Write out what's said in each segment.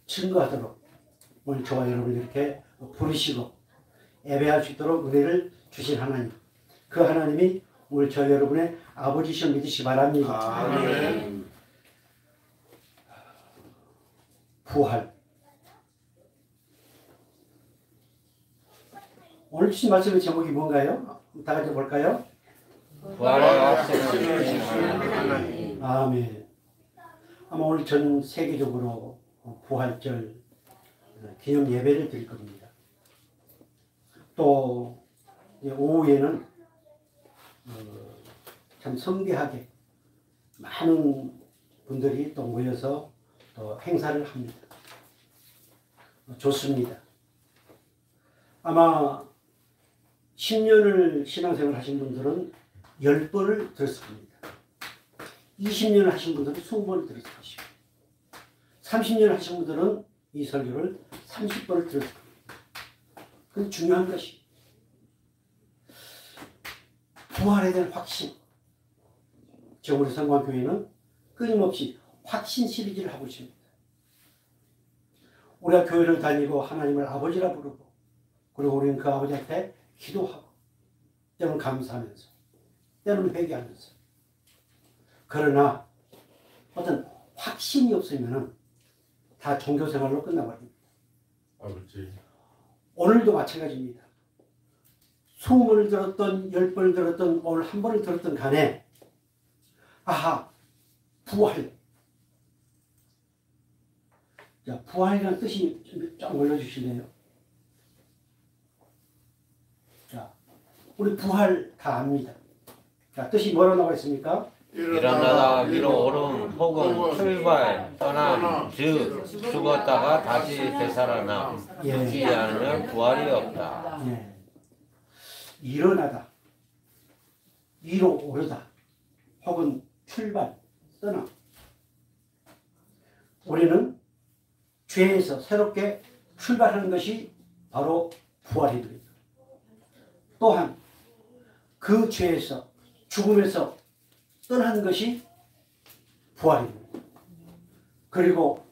증거하도록 오늘 저와 여러분 이렇게 부르시고 예배할 수 있도록 은혜를 주신 하나님, 그 하나님이 오늘 저 여러분의 아버지시여 믿으시기 바랍니다. 아멘. 부활. 오늘 주신 말씀의 제목이 뭔가요? 다 같이 볼까요? 부활의 확신을 하나님. 아멘. 아마 오늘 전 세계적으로 부활절 기념 예배를 드릴 겁니다. 또 오후에는 참 성대하게 많은 분들이 또 모여서 또 행사를 합니다. 좋습니다. 아마 10년을 신앙생활 하신 분들은 10번을 들었을 겁니다. 20년을 하신 분들은 20번을 들었을 것이고 30년을 하신 분들은 이 설교를 30번을 들었을 겁니다. 그건 중요한 것이 부활에 대한 확신. 지금 우리 성광교회는 끊임없이 확신 시리즈를 하고 있습니다. 우리가 교회를 다니고 하나님을 아버지라 부르고 그리고 우리는 그 아버지 앞에 기도하고 때로는 감사하면서 때로는 회개하면서 그러나 어떤 확신이 없으면 다 종교생활로 끝나버립니다. 그렇지. 오늘도 마찬가지입니다. 20번을 들었던 10번을 들었던 오늘 한 번을 들었던 간에 아하 부활. 자, 부활이라는 뜻이 좀 올려주실래요? 자, 우리 부활 다 압니다. 자, 뜻이 뭐라고 나와 있습니까? 일어나다 위로 오름 혹은 출발 떠남 즉 죽었다가 다시 되살아나 죽지 않으면 부활이 없다. 예. 일어나다 위로 오르다 혹은 출발 떠남. 우리는 죄에서 새롭게 출발하는 것이 바로 부활이 됩니다. 또한 그 죄에서 죽음에서 떠난 것이 부활입니다. 그리고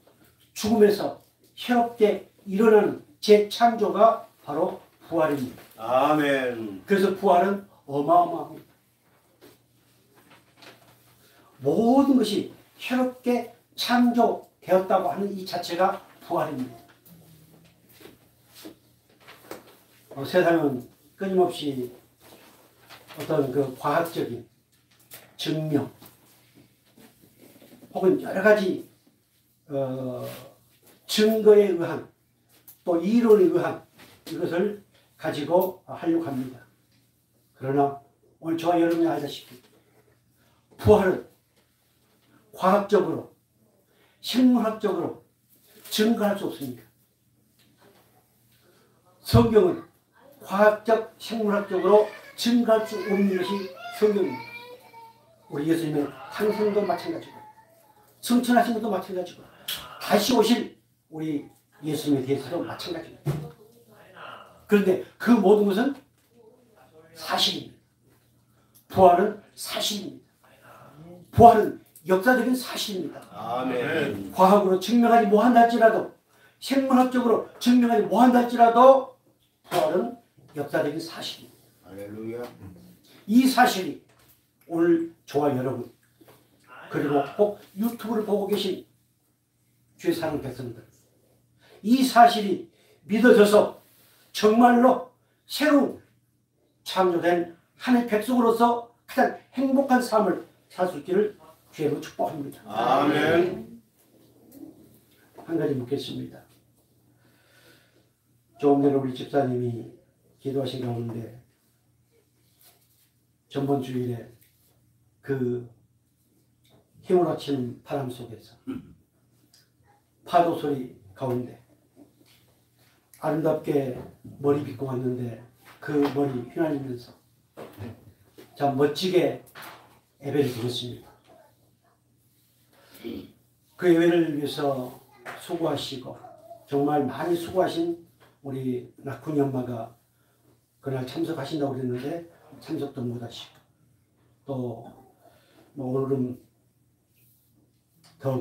죽음에서 새롭게 일어나는 재창조가 바로 부활입니다. 아멘. 그래서 부활은 어마어마합니다. 모든 것이 새롭게 창조되었다고 하는 이 자체가 부활입니다. 세상은 끊임없이 어떤 그 과학적인 증명 혹은 여러 가지 증거에 의한 또 이론에 의한 이것을 가지고 하려고 합니다. 그러나 오늘 저와 여러분이 알다시피 부활은 과학적으로 생물학적으로 증거할 수 없습니다. 성경은 과학적 생물학적으로 증거할 수 없는 것이 성경입니다. 우리 예수님의 탄생도 마찬가지고 승천하신 것도 마찬가지고 다시 오실 우리 예수님에 대해서도 마찬가지입니다. 그런데 그 모든 것은 사실입니다. 부활은 사실입니다. 부활은 역사적인 사실입니다. 아멘. 과학으로 증명하지 못한다 할지라도 생물학적으로 증명하지 못한다 할지라도 부활은 역사적인 사실입니다. 할렐루야. 이 사실이 오늘 저와 여러분 그리고 꼭 유튜브를 보고 계신 주의 사랑 백성들 이 사실이 믿어져서 정말로 새로운 창조된 하나님의 백성으로서 가장 행복한 삶을 살 수 있기를 주의로 축복합니다. 아멘. 한 가지 묻겠습니다. 조금 전에 우리 집사님이 기도하신 가운데 전번 주일에 그 휘몰아치는 바람 속에서 파도 소리 가운데 아름답게 머리 빗고 왔는데 그 머리 휘날리면서 참 멋지게 예배를 드렸습니다. 그 예배를 위해서 수고하시고 정말 많이 수고하신 우리 낙훈이 엄마가 그날 참석하신다고 그랬는데 참석도 못하시고 또 뭐 오늘은 더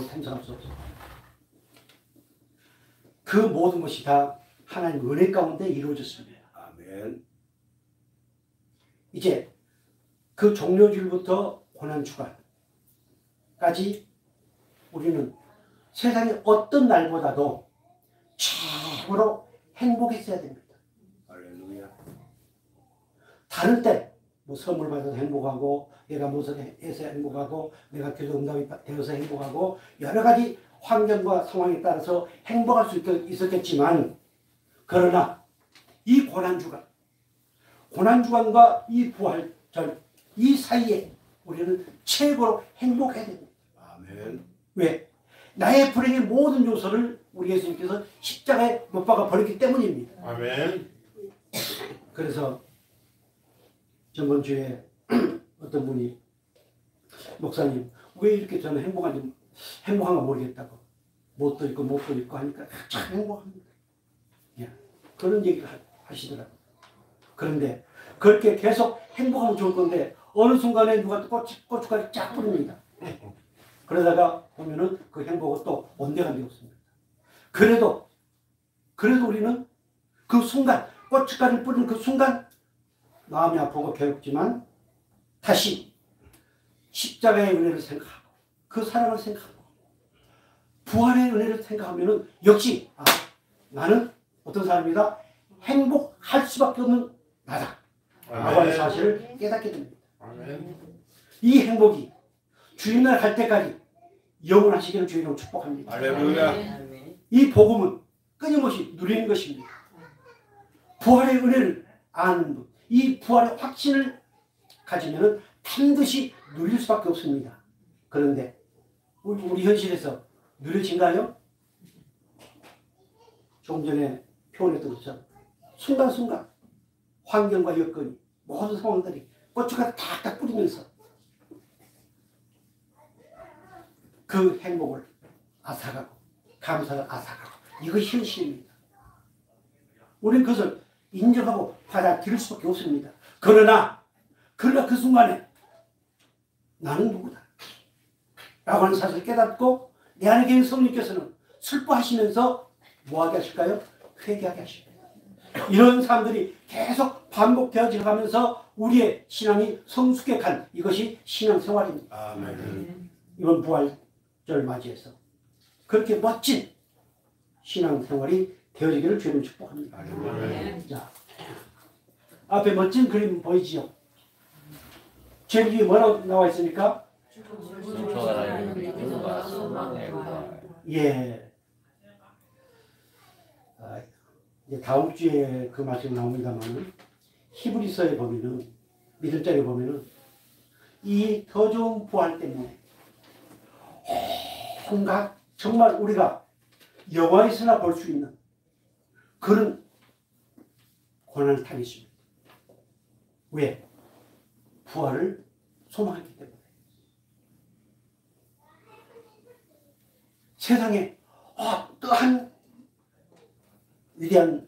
참석할 수 없어요. 그 모든 것이 다 하나님 은혜 가운데 이루어졌습니다. 아멘. 이제 그 종료주일부터 고난주간까지 우리는 세상의 어떤 날보다도 최고로 행복했어야 됩니다. 할렐루야. 다른 때 뭐 선물 받아서 행복하고 내가 무슨 해서 행복하고 내가 기도 응답이 되어서 행복하고 여러 가지 환경과 상황에 따라서 행복할 수 있었겠지만 그러나 이 고난주간과 이 부활절 이 사이에 우리는 최고로 행복해야 됩니다. 아멘. 왜? 나의 불행의 모든 요소를 우리 예수님께서 십자가에 못 박아 버렸기 때문입니다. 아멘. 그래서 저번 주에 어떤 분이 목사님 왜 이렇게 저는 행복한가 모르겠다고 못도 있고 못도 있고 하니까 참 행복합니다. 예, 그런 얘기를 하시더라고요. 그런데 그렇게 계속 행복하면 좋을 건데 어느 순간에 누가 또 고춧가루 쫙 뿌립니다. 그러다가 보면은 그 행복은 또 온데간데 없습니다. 그래도 우리는 그 순간 고춧가루를 뿌리는 그 순간 마음이 아프고 괴롭지만 다시 십자가의 은혜를 생각하고 그 사랑을 생각하고 부활의 은혜를 생각하면은 역시 나는 어떤 사람이다? 행복할 수밖에 없는 나다 라고 하는 사실을 깨닫게 됩니다. 아멘. 이 행복이 주님날 갈 때까지 영원하시기를 주님으로 축복합니다. 할렐루야. 이 복음은 끊임없이 누리는 것입니다. 부활의 은혜를 아는 분, 이 부활의 확신을 가지면 반드시 누릴 수밖에 없습니다. 그런데 우리 현실에서 누려진가요? 조금 전에 표현했던 것처럼 순간순간 환경과 여건이 모든 상황들이 고춧가루 탁탁 뿌리면서 그 행복을 앗아가고 감사를 앗아가고 이것이 현실입니다. 우리는 그것을 인정하고 받아들일 수밖에 없습니다. 그러나 그 순간에 나는 누구다 라고 하는 사실을 깨닫고 내 안에 계신 성령께서는 슬퍼하시면서 뭐하게 하실까요? 회개하게 하십니다. 이런 사람들이 계속 반복되어져 가면서 우리의 신앙이 성숙해 간 이것이 신앙생활입니다. 아멘. 이번 부활절 맞이해서 그렇게 멋진 신앙생활이 되어지기를 주님을 축복합니다. 아멘. 자, 앞에 멋진 그림 보이지요? 제일 위에 뭐라고 나와 있습니까? 예. 이제 다음 주에 그 말씀이 나옵니다만 히브리서에 보면은 믿을 자에 보면은 이 더 좋은 부활 때문에 온갖 정말 우리가 영화에서나 볼 수 있는 그런 고난을 당했습니다. 왜? 부활을 소망했기 때문에. 세상에 어떠한 위대한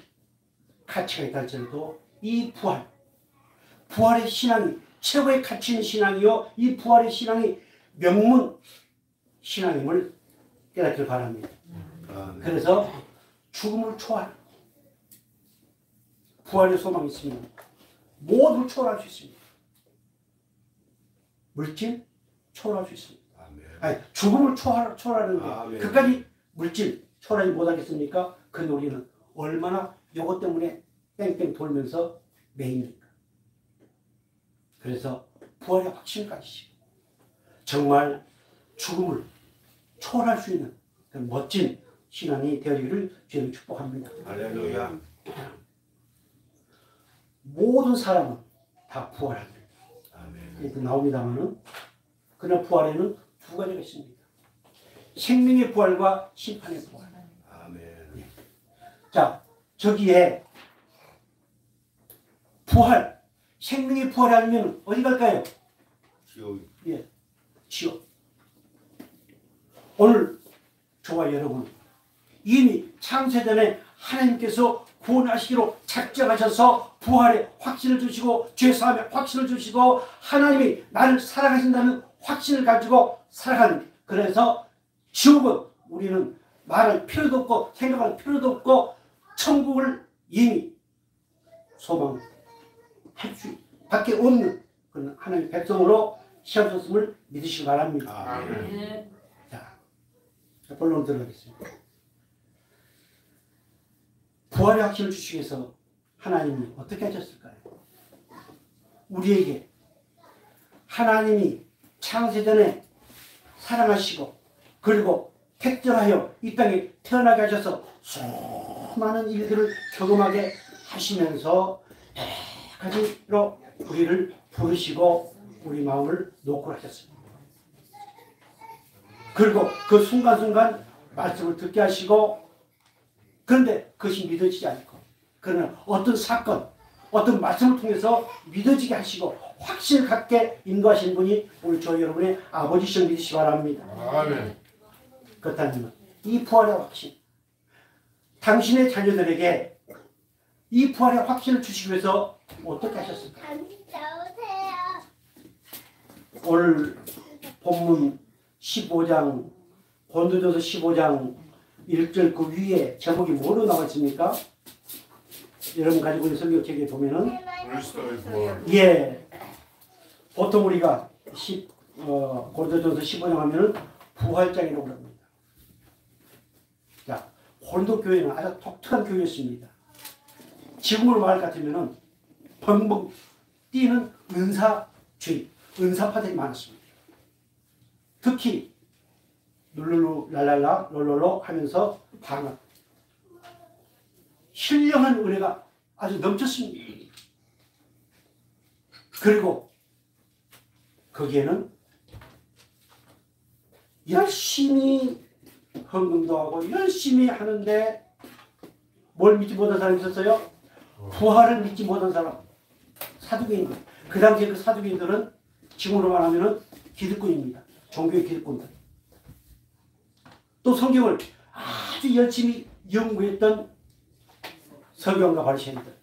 가치가 있다 할지라도 이 부활의 신앙이 최고의 가치인 신앙이요 이 부활의 신앙이 명문 신앙임을 깨닫기를 바랍니다. 그래서 죽음을 초월하는 부활의 소망이 있으면 모두를 초월할 수 있습니다. 물질 초월할 수 있습니다. 아니, 죽음을 초월하는데 그까지 물질 초월하지 못하겠습니까? 근데 우리는 얼마나 이것 때문에 뺑뺑 돌면서 매입니까? 그래서 부활의 확신을 가지시고 정말 죽음을 초월할 수 있는 그런 멋진 신앙이 되어지기를 주님 축복합니다. 할렐루야. 모든 사람은 다 부활합니다. 아멘. 나옵니다만은 그러나 부활에는 두 가지가 있습니다. 생명의 부활과 심판의 부활. 아멘. 자, 저기에 부활, 생명의 부활이 아니면 어디 갈까요? 지옥. 예, 지옥. 오늘 저와 여러분 이미 창세전에 하나님께서 구원하시기로 작정하셔서 부활의 확신을 주시고 죄사함의 확신을 주시고 하나님이 나를 사랑하신다는 확신을 가지고 살아가는, 그래서 지옥은 우리는 말할 필요도 없고 생각할 필요도 없고 천국을 이미 소망할 수 밖에 없는 그런 하나님의 백성으로 시험졌음을 믿으시기 바랍니다. 아멘. 자, 본론 들어가겠습니다. 부활의 확신을 주시기 위해서 하나님이 어떻게 하셨을까요? 우리에게 하나님이 창세전에 사랑하시고 그리고 택정하여 이 땅에 태어나게 하셔서 수많은 일들을 경험하게 하시면서 여러 가지로 우리를 부르시고 우리 마음을 놓고 하셨습니다. 그리고 그 순간순간 말씀을 듣게 하시고 그런데 그것이 믿어지지 않고 그러나 어떤 사건 어떤 말씀을 통해서 믿어지게 하시고 확신을 갖게 인도하신 분이 우리 저 여러분의 아버지시여 믿으시기 바랍니다. 아멘. 그렇다면 이 부활의 확신 당신의 자녀들에게 이 부활의 확신을 주시기 위해서 어떻게 하셨을까? 오늘 본문 15장 고린도전서 15장 1절 그 위에 제목이 뭐로 나와 있습니까? 여러분 가지고 있는 성경책에 보면은 그리스도의 부활. 예, 보통 우리가 고린도전서 15장 하면은 부활장이라고 합니다. 자, 고린도 교회는 아주 독특한 교회였습니다. 지금으로 말 같으면은 벙벙 뛰는 은사주의, 은사파들이 많았습니다. 특히 룰루루 랄랄라 롤롤로 하면서 방언 신령한 은혜가 아주 넘쳤습니다. 그리고 거기에는 열심히 헌금도 하고 열심히 하는데 뭘 믿지 못한 사람이 있었어요? 부활을 믿지 못한 사람, 사두개인들. 그 당시에 그 사두개인들은 지금으로 말하면 기득권입니다. 종교의 기득권들. 또 성경을 아주 열심히 연구했던 서기관과 바리새인들.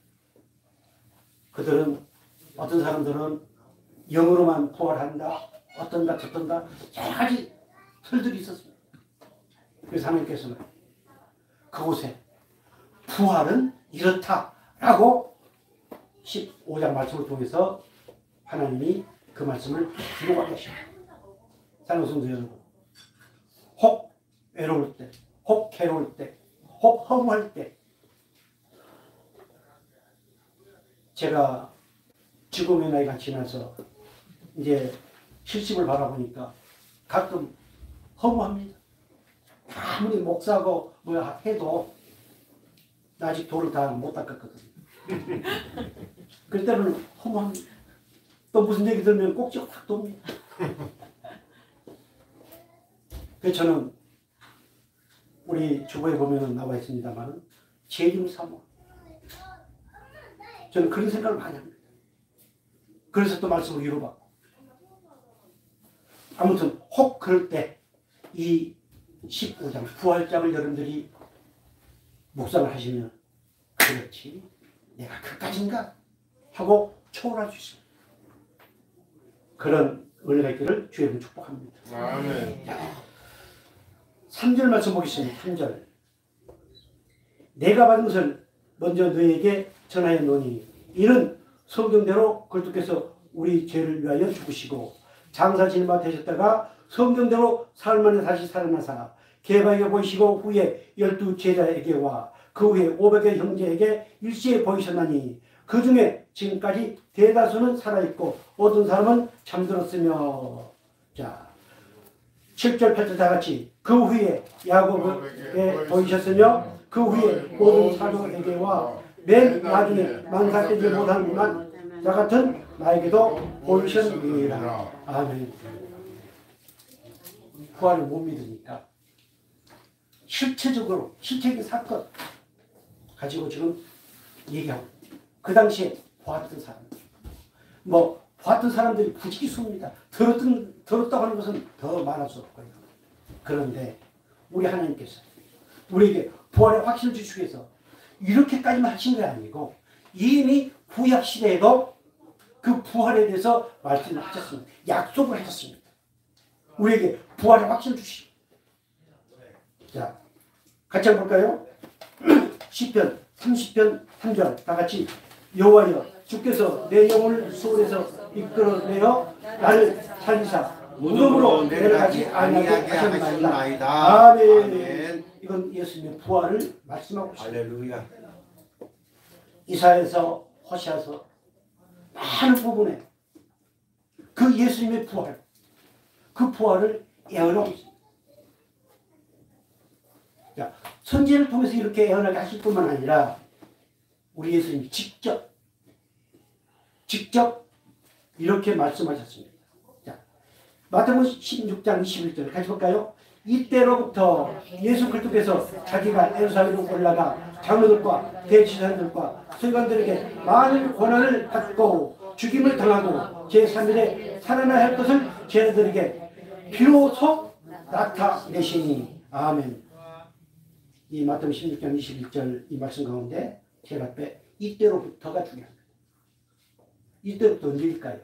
그들은 어떤 사람들은 영으로만 부활한다, 어떤가 저떤가 여러 가지 틀들이 있었습니다. 그래서 하나님께서는 그곳에 부활은 이렇다라고 15장 말씀을 통해서 하나님이 그 말씀을 기록하게 하십니다. 사랑하는 성도 여러분, 혹 외로울 때, 혹 괴로울 때, 혹 허무할 때 제가 지금의 나이가 지나서 이제 70을 바라보니까 가끔 허무합니다. 아무리 목사고 뭐야 해도 나 아직 돌을 다 못 닦았거든요. 그럴 때는 허무합니다. 또 무슨 얘기 들으면 꼭지가 확 돕니다. 그래서 저는 우리 주보에 보면은 나와 있습니다만 재림 사모. 저는 그런 생각을 많이 합니다. 그래서 또 말씀을 위로받고. 아무튼 혹 그럴 때 이 15장 부활장을 여러분들이 묵상을 하시면 그렇지 내가 그까진가 하고 초월할 수 있습니다. 그런 은혜가 있기를 주의 이름으로 축복합니다. 아멘. 3절 말씀 보겠습니다. 3절 내가 받은 것을 먼저 너에게 전하였노니 이는 성경대로 그리스도께서 우리 죄를 위하여 죽으시고 장사 지는 되셨다가 성경대로 사흘 만에 다시 살아나사 개바에게 보이시고 후에 12 제자에게와 그 후에 500의 형제에게 일시에 보이셨나니 그 중에 지금까지 대다수는 살아있고 어떤 사람은 잠들었으며. 자 7절 8절 다 같이 그 후에 야곱에게 보이셨으며 그 후에 모든 사도에게와 맨 나중에 만사되지 못한 나 같은 나에게도 보이셨느니라. 아멘. 부활을 못 믿으니까 실체적으로 실체적인 사건 가지고 지금 얘기하고 그 당시에 보았던 사람들 뭐 보았던 사람들이 부지기수입니다. 들었다고 하는 것은 더 말할 수 없고요. 그런데 우리 하나님께서 우리에게 부활의 확신을 주시기 위해서 이렇게까지만 하신 게 아니고 이미 구약 시대에도 그 부활에 대해서 말씀을 하셨습니다. 약속을 하셨습니다. 우리에게 부활의 확신을 주시고. 자, 같이 한번 볼까요? 시편 30편 3절 다 같이 여호와여 주께서 내 영혼을 수월에서 이끌어내어 나를 살리사 무덤으로 내려가지 아니하게 하셨나이다. 아멘. 이건 예수님의 부활을 말씀하고 있습니다. 할렐루야. 이사야서 호시아서 많은 부분에 그 예수님의 부활, 그 부활을 예언하고 있습니다. 자, 선지를 통해서 이렇게 예언하게 하실 뿐만 아니라 우리 예수님이 직접 이렇게 말씀하셨습니다. 자, 마태복음 16장 21절 같이 볼까요? 이때로부터 예수 그리스도께서 자기가 예루살렘으로 올라가 장로들과 대지사들과 서기관들에게 많은 권한을 받고 죽임을 당하고 제3일에 살아나야 할 것을 쟤네들에게 비로소 나타내시니. 아멘. 이 마태복음 16장 21절 이 말씀 가운데 제일 앞에 이때로부터가 중요합니다. 이때부터 언제일까요?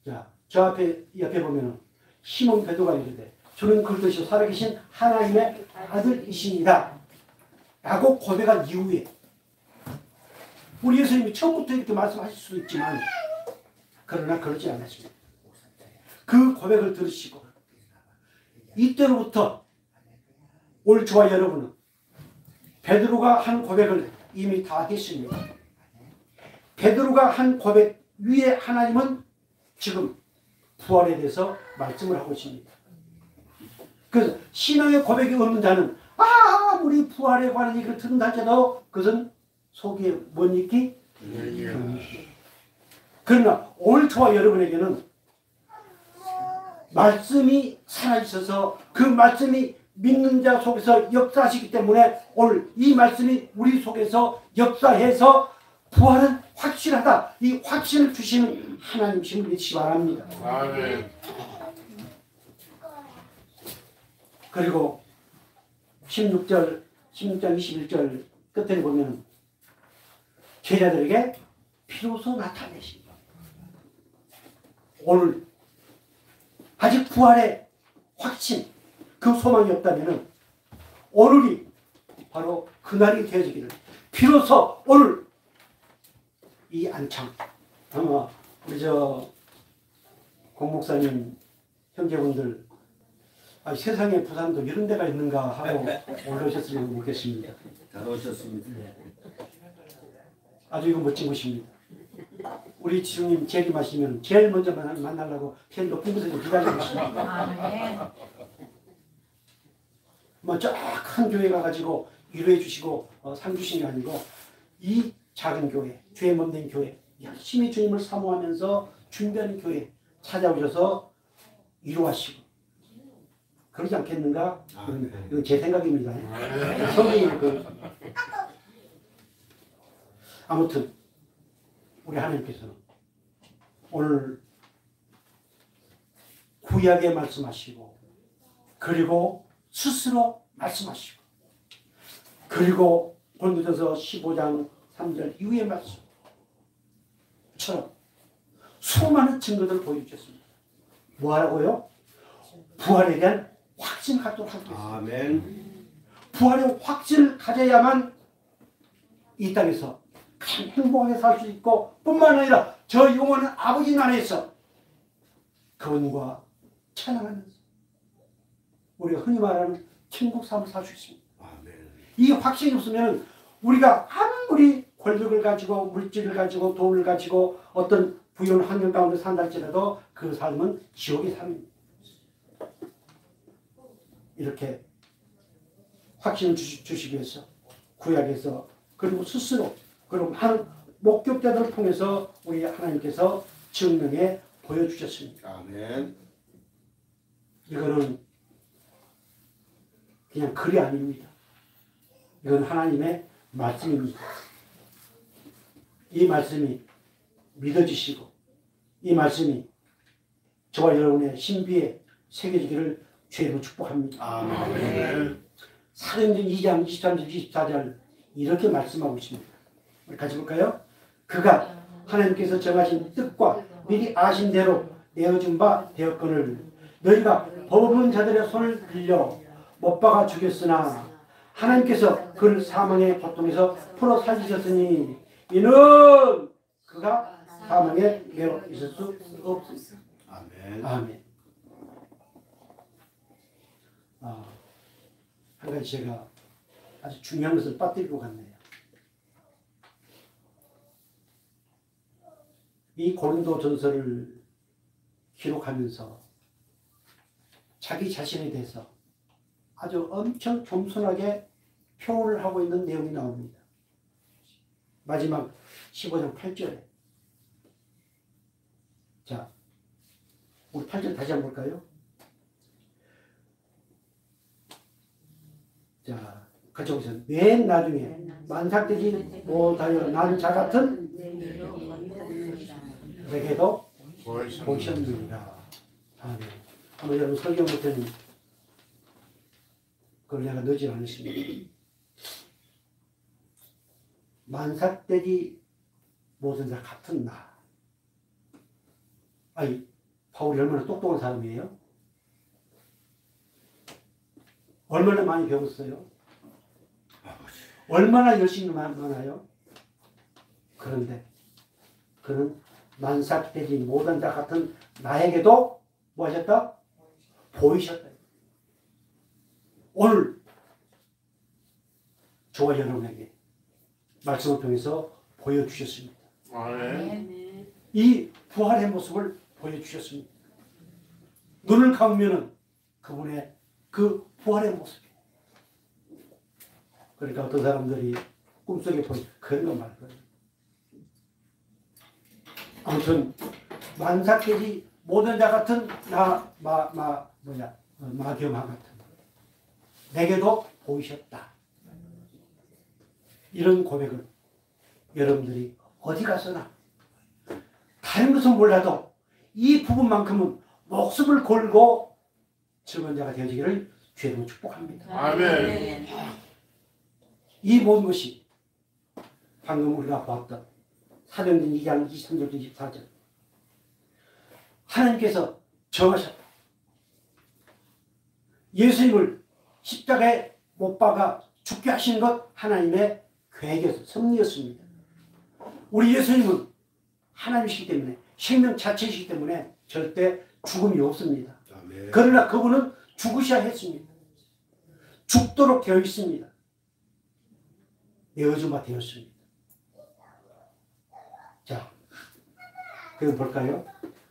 자, 저 앞에 옆에 보면은 시몬 베드로가 이르되 주는 그리스도시요 살아계신 하나님의 아들이십니다 라고 고백한 이후에 우리 예수님이 처음부터 이렇게 말씀하실 수도 있지만 그러나 그러지 않았습니다. 그 고백을 들으시고 이때로부터 올 저와 여러분은 베드로가 한 고백을 이미 다 했습니다. 베드로가 한 고백 위에 하나님은 지금 부활에 대해서 말씀을 하고 있습니다. 그래서 신앙의 고백이 없는 자는 우리 부활에 관한 얘기를 듣는다 할지라도 그것은 속에 뭔 있기? 그러나 오늘 저와 여러분에게는 말씀이 살아있어서 그 말씀이 믿는 자 속에서 역사하시기 때문에 오늘 이 말씀이 우리 속에서 역사해서 부활은 확실하다. 이 확신을 주시는 하나님이심을 믿으시기 바랍니다. 아멘. 그리고 16장 21절 끝에 보면 제자들에게 비로소 나타내십니다. 오늘 아직 부활의 확신, 그 소망이 없다면 오늘이 바로 그날이 되어지기를 비로소 오늘 이 안창 아마 우리 공목사님 형제분들 세상에 부산도 이런 데가 있는가 하고 올라오셨으면 모르겠습니다. 잘 오셨습니다. 아주 이거 멋진 곳입니다. 우리 지수님 재림하시면 제일 먼저 만나려고 제일 높은 곳에서 기다리고 있습니다. 뭐 저 큰 교회 가가지고 위로해 주시고 상 주신 게 아니고 이 작은 교회, 죄 없는 교회, 열심히 주님을 사모하면서 준비하는 교회 찾아오셔서 위로하시고 그러지 않겠는가? 이건 제 생각입니다. 성경이 아무튼 우리 하나님께서는 오늘 구약에 말씀하시고 그리고 스스로 말씀하시고 그리고 고린도전서 15장 3절 이후의 말씀처럼 수많은 증거들을 보여주셨습니다. 뭐하라고요? 부활에 대한 확신을 갖도록 하겠습니다. 아멘. 부활의 확신을 가져야만 이 땅에서 가장 행복하게 살 수 있고 뿐만 아니라 저 영원한 아버지 나라에서 그분과 찬양하면서 우리가 흔히 말하는 천국 삶을 살 수 있습니다. 아멘. 이 확신이 없으면 우리가 아무리 권력을 가지고 물질을 가지고 돈을 가지고 어떤 부유한 환경 가운데 산다 할지라도 그 삶은 지옥의 삶입니다. 이렇게 확신을 주시기 위해서 구약에서 그리고 스스로 그리고 많은 목격자들을 통해서 우리 하나님께서 증명해 보여주셨습니다. 아멘. 이거는 그냥 글이 아닙니다. 이건 하나님의 말씀입니다. 이 말씀이 믿어지시고 이 말씀이 저와 여러분의 신비에 새겨지기를 주의로 축복합니다. 아멘. 사도행전 2장 23절 24절 이렇게 말씀하고 있습니다. 우리 같이 볼까요? 그가 하나님께서 정하신 뜻과 미리 아신 대로 내어준 바 되었거늘 너희가 법 없는 자들의 손을 빌려 못 박아 죽였으나 하나님께서 그를 사망의 고통에서 풀어 살리셨으니 이는 그가 사망에 매어 있을 수 없습니다. 아멘. 아멘. 한 가지 제가 아주 중요한 것을 빠뜨리고 갔네요. 이 고린도 전서를 기록하면서 자기 자신에 대해서 아주 엄청 겸손하게 표현을 하고 있는 내용이 나옵니다. 마지막 15장 8절에. 자, 우리 8절 다시 한번 볼까요? 자, 같이 보세요. 맨 나중에 만삭되지 못하여 난 자 같은 내게도 보셨느니라. 아멘. 아마 여러분 설교 못하는 그걸 내가 넣지 않으십니다. 만삭되지 못한 자 같은 나. 아니, 바울이 얼마나 똑똑한 사람이에요? 얼마나 많이 배웠어요? 얼마나 열심히 많아요? 그런데 그는 만삭되지 못한 자 같은 나에게도 뭐 하셨다? 보이셨다. 오늘 저와 여러분에게 말씀을 통해서 보여주셨습니다. 아멘. 이 부활의 모습을 보여주셨습니다. 눈을 감으면 그분의 그 부활의 모습이에요. 그러니까 어떤 사람들이 꿈속에 보이 그런 거 말 거예요. 아무튼 만삭되지 못한 자 같은 마겸하 같은 내게도 보이셨다. 이런 고백을 여러분들이 어디 가서나 다른 것은 몰라도 이 부분만큼은 목숨을 걸고 증언자가 되어지기를 주의로 축복합니다. 아멘. 이 모든 것이 방금 우리가 보았던 사도행전 2장 23절 24절 하나님께서 정하셨다. 예수님을 십자가에 못 박아 죽게 하시는 것 하나님의 계획이었습니다. 섭리였습니다. 우리 예수님은 하나님이시기 때문에 생명 자체이시기 때문에 절대 죽음이 없습니다. 아멘. 그러나 그분은 죽으셔야 했습니다. 죽도록 되어 있습니다. 내어준 바 되었습니다. 자, 그럼 볼까요?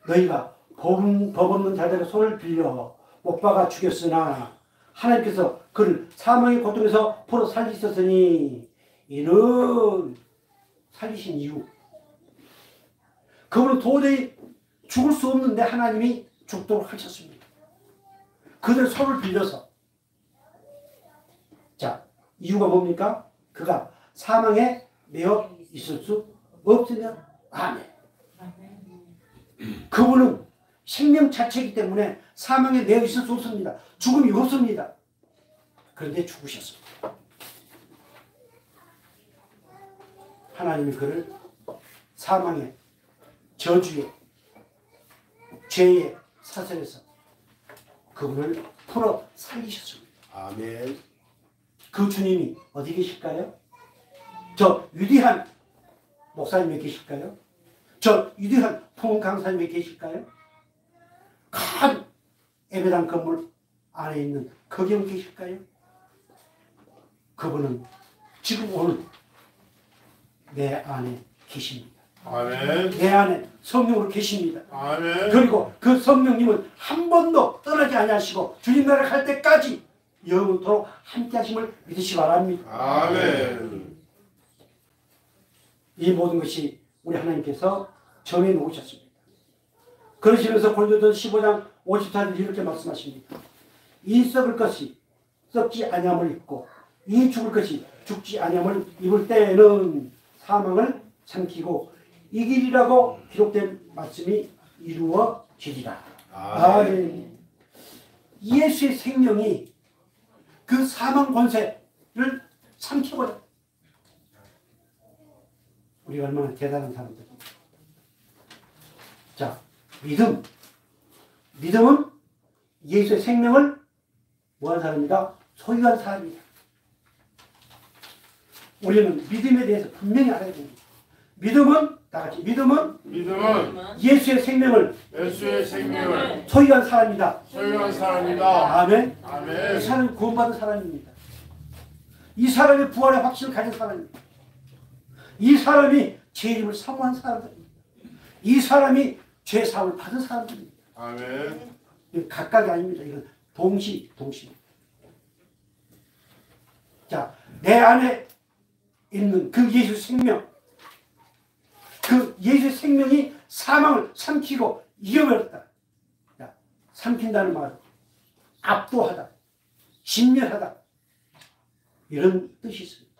너희가 법 없는 자들의 손을 빌려 못 박아 죽였으나 하나님께서 그를 사망의 고통에서 풀어 살리셨으니 이는 살리신 이유. 그분은 도저히 죽을 수 없는데 하나님이 죽도록 하셨습니다. 그들의 손을 빌려서. 자, 이유가 뭡니까? 그가 사망에 매여 있을 수 없으면 아멘. 그분은 생명 자체이기 때문에 사망에 매여 있을 수 없습니다. 죽음이 없습니다. 그런데 죽으셨습니다. 하나님이 그를 사망의 저주의 죄의 사슬에서 그분을 풀어 살리셨습니다. 아멘. 그 주님이 어디 계실까요? 저 위대한 목사님이 계실까요? 저 위대한 풍 강사님이 계실까요? 큰 예배당 건물 안에 있는 거기 계실까요? 그분은 지금 오늘 내 안에 계십니다. 아멘. 내 안에 성령으로 계십니다. 아멘. 그리고 그 성령님은 한 번도 떠나지 아니하시고 주님 나라 갈 때까지 영원토록 함께 하심을 믿으시기 바랍니다. 아멘. 이 모든 것이 우리 하나님께서 정해 놓으셨습니다. 그러시면서 고린도전서 15장 54절 이렇게 말씀하십니다. 이 썩을 것이 썩지 아니함을 입고 이 죽을 것이 죽지 아니함을 입을 때에는 사망을 삼키고 이길이라고 기록된 말씀이 이루어지리라. 아멘. 예수의 생명이 그 사망 권세를 삼켜버려. 우리가 얼마나 대단한 사람들입니다. 자, 믿음은 예수의 생명을 뭐한 사람이다? 소유한 사람이다. 우리는 믿음에 대해서 분명히 알아야 됩니다. 믿음은 다 같이 믿음은 예수의 생명을 소유한 사람이다. 아멘. 이 사람은 구원받은 사람입니다. 이 사람이 부활의 확신을 가진 사람입니다. 이 사람이 재림을 사모한 사람들입니다. 이 사람이 죄 사함을 받은 사람들입니다. 아멘. 이건 각각이 아닙니다. 이건 동시. 자, 내 안에 있는 그 예수 생명, 그 예수 생명이 사망을 삼키고 이겨버렸다. 자, 삼킨다는 말은 압도하다, 진멸하다 이런 뜻이 있습니다.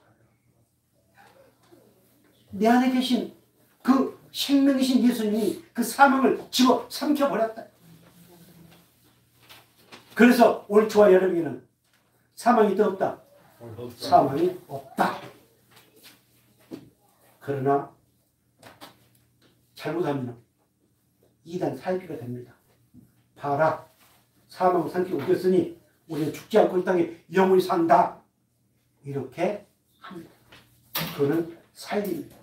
내 안에 계신 그 생명이신 예수님이 그 사망을 집어 삼켜버렸다. 그래서 올 초와 여름에는 사망이 더 없다. 사망이 없다. 그러나 잘못하면 이단 살피가 됩니다. 봐라, 사망을 삼키고 이겼으니 우리는 죽지 않고 이 땅에 영원히 산다. 이렇게 합니다. 그거는 살림입니다.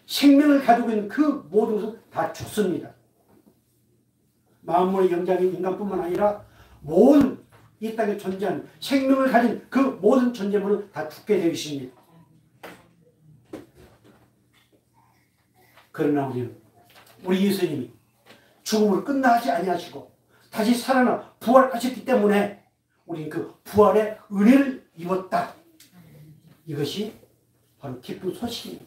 생명을 가지고 있는 그 모든 것은 다 죽습니다. 만물의 영장인 인간뿐만 아니라 모든 이 땅에 존재하는 생명을 가진 그 모든 존재물은 다 죽게 되어 있습니다. 그러나 우리 예수님이 죽음을 끝나지 아니하시고 다시 살아나 부활하셨기 때문에 우리는 그 부활의 은혜를 입었다. 이것이 바로 기쁜 소식입니다.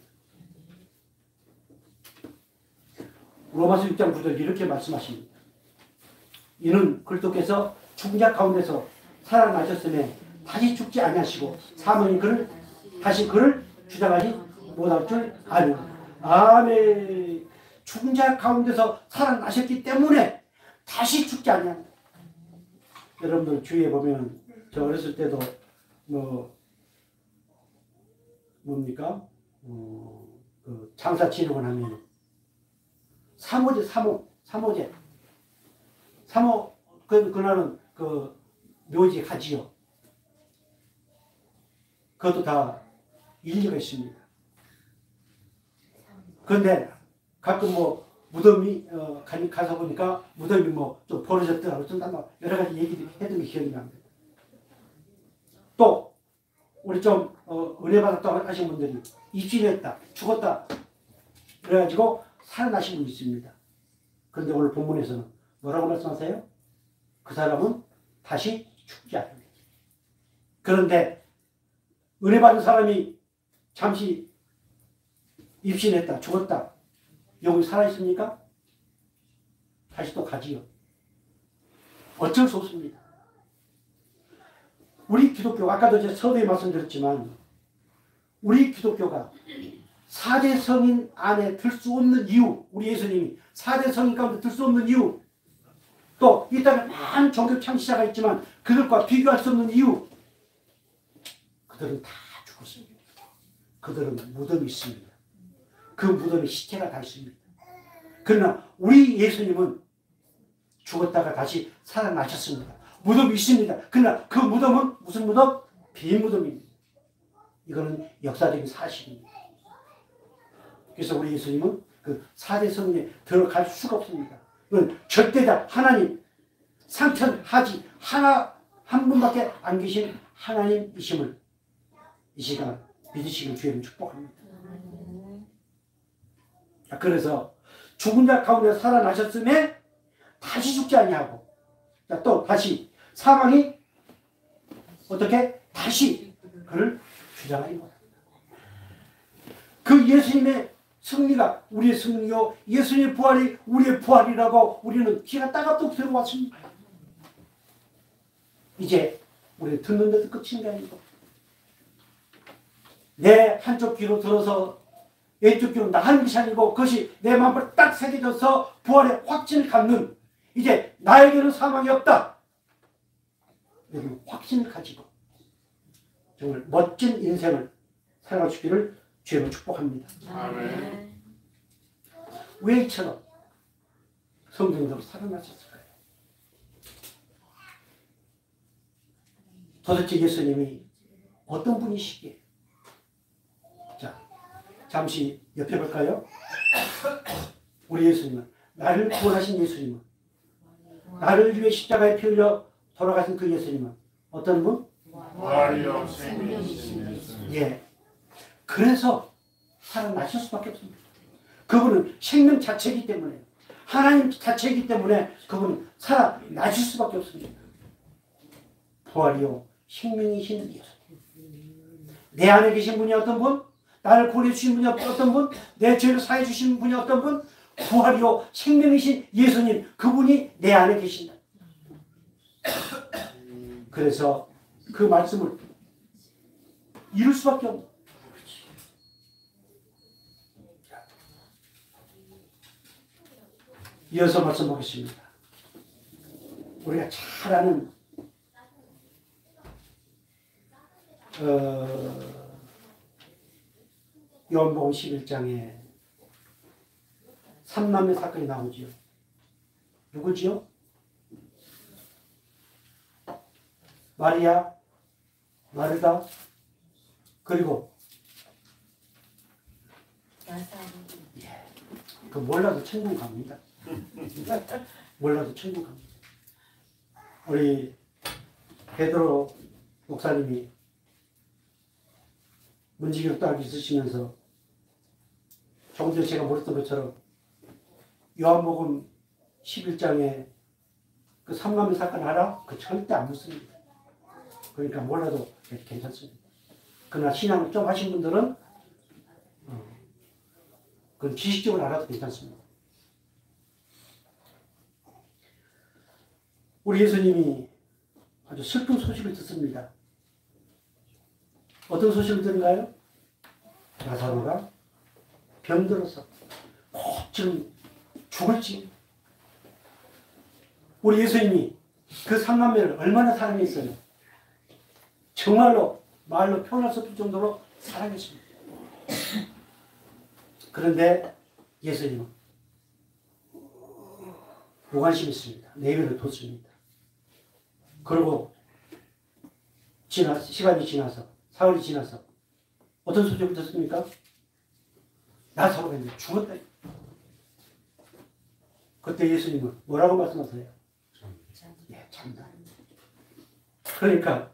로마서 6장 9절 이렇게 말씀하십니다. 이는 그리스도께서 죽은 자 가운데서 살아나셨음에 다시 죽지 아니하시고 사망이 다시 그를 주장하지 못할 줄 아노라. 아멘. 죽은 자 가운데서 살아나셨기 때문에 다시 죽지 아니합니다. 여러분들 주위에 보면 저 어렸을 때도 뭡니까? 그 장사 치르고 나면 사모제 그날은 그 묘지 가지요. 그것도 다 일리가 있습니다. 그런데 가끔 무덤이 가서 보니까 무덤이 좀 벌어졌더라고 좀 여러 가지 얘기를 해둔 게 기억이 납니다. 또 우리 좀 은혜 받았다고 하신 분들이 입신했다, 죽었다 그래가지고 살아나신 분이 있습니다. 그런데 오늘 본문에서는 뭐라고 말씀하세요? 그 사람은 다시 죽지 않습니다. 그런데 은혜 받은 사람이 잠시 입신했다, 죽었다. 영혼이 살아있습니까? 다시 또 가지요. 어쩔 수 없습니다. 우리 기독교, 아까도 제가 서두에 말씀드렸지만 우리 기독교가 4대 성인 안에 들 수 없는 이유, 우리 예수님이 4대 성인 가운데 들 수 없는 이유, 또 이 땅에 많은 종교 창시자가 있지만 그들과 비교할 수 없는 이유, 그들은 다 죽었습니다. 그들은 무덤이 있습니다. 그 무덤에 시체가 다 있습니다. 그러나 우리 예수님은 죽었다가 다시 살아나셨습니다. 무덤이 있습니다. 그러나 그 무덤은 무슨 무덤? 빈 무덤입니다. 이거는 역사적인 사실입니다. 그래서 우리 예수님은 그 4대 성에 들어갈 수가 없습니다. 이건 절대다 하나님, 상천하지 한 분밖에 안 계신 하나님이심을 이 시간 믿으시길 주님 축복합니다. 그래서 죽은 자 가운데 살아나셨음에 다시 죽지 아니하고, 또 다시 사망이 어떻게 다시 그를 주장하는 거다. 그 예수님의 승리가 우리의 승리요, 예수님의 부활이 우리의 부활이라고 우리는 귀가 따갑도록 들어왔습니다. 이제 우리는 듣는 데도 끝인 게 아니고 내 한쪽 귀로 들어서 왼쪽 귀로 나가는 것이 아니고 그것이 내 마음을 딱 새겨져서 부활의 확신을 갖는, 이제 나에게는 사망이 없다. 이런 확신을 가지고 정말 멋진 인생을 살아갈 수 있기를 주님을 축복합니다. 아멘. 왜 이처럼 성경대로 살아나셨을까요? 도대체 예수님이 어떤 분이시기에? 자, 잠시 옆에 볼까요? 우리 예수님은, 나를 구원하신 예수님은, 나를 위해 십자가에 피 흘려 돌아가신 그 예수님은 어떤 분? 부활이요 생명이신 예수님. 예. 그래서 살아나실 수밖에 없습니다. 그분은 생명 자체이기 때문에, 하나님 자체이기 때문에 그분은 살아나실 수밖에 없습니다. 부활이요 생명이신 예수님. 내 안에 계신 분이 어떤 분? 나를 구원해 주신 분이 어떤 분? 내 죄를 사해 주신 분이 어떤 분? 부활이요 생명이신 예수님, 그분이 내 안에 계신다. 그래서 그 말씀을 이룰 수밖에 없는. 이어서 말씀 보겠습니다. 우리가 잘 아는 요한복음 11장에 삼남매 사건이 나오지요. 누구지요? 마리아, 마르다, 그리고 그 몰라도 천국 갑니다. 몰라도 천국 갑니다. 우리 베드로 목사님이 문지기로 딱 있으시면서 조금 전에 제가 말했던 것처럼 요한복음 11장에 그 삼남매 사건 알아? 그 절대 안 묻습니다. 그러니까 몰라도 괜찮습니다. 그러나 신앙을 좀 하신 분들은 그건 지식적으로 알아도 괜찮습니다. 우리 예수님이 아주 슬픈 소식을 듣습니다. 어떤 소식을 듣는가요? 나사로가 병들어서 지금 죽을지. 우리 예수님이 그 삼남매를 얼마나 사랑했어요. 정말로 말로 표현할 수 없을 정도로 사랑했습니다. 그런데 예수님은 무관심이 있습니다. 내버려 뒀습니다. 그리고 시간이 지나서, 사흘이 지나서 어떤 소식을 듣습니까? 나사로가 이제 죽었다. 그때 예수님은 뭐라고 말씀하세요? 예, 잠다. 그러니까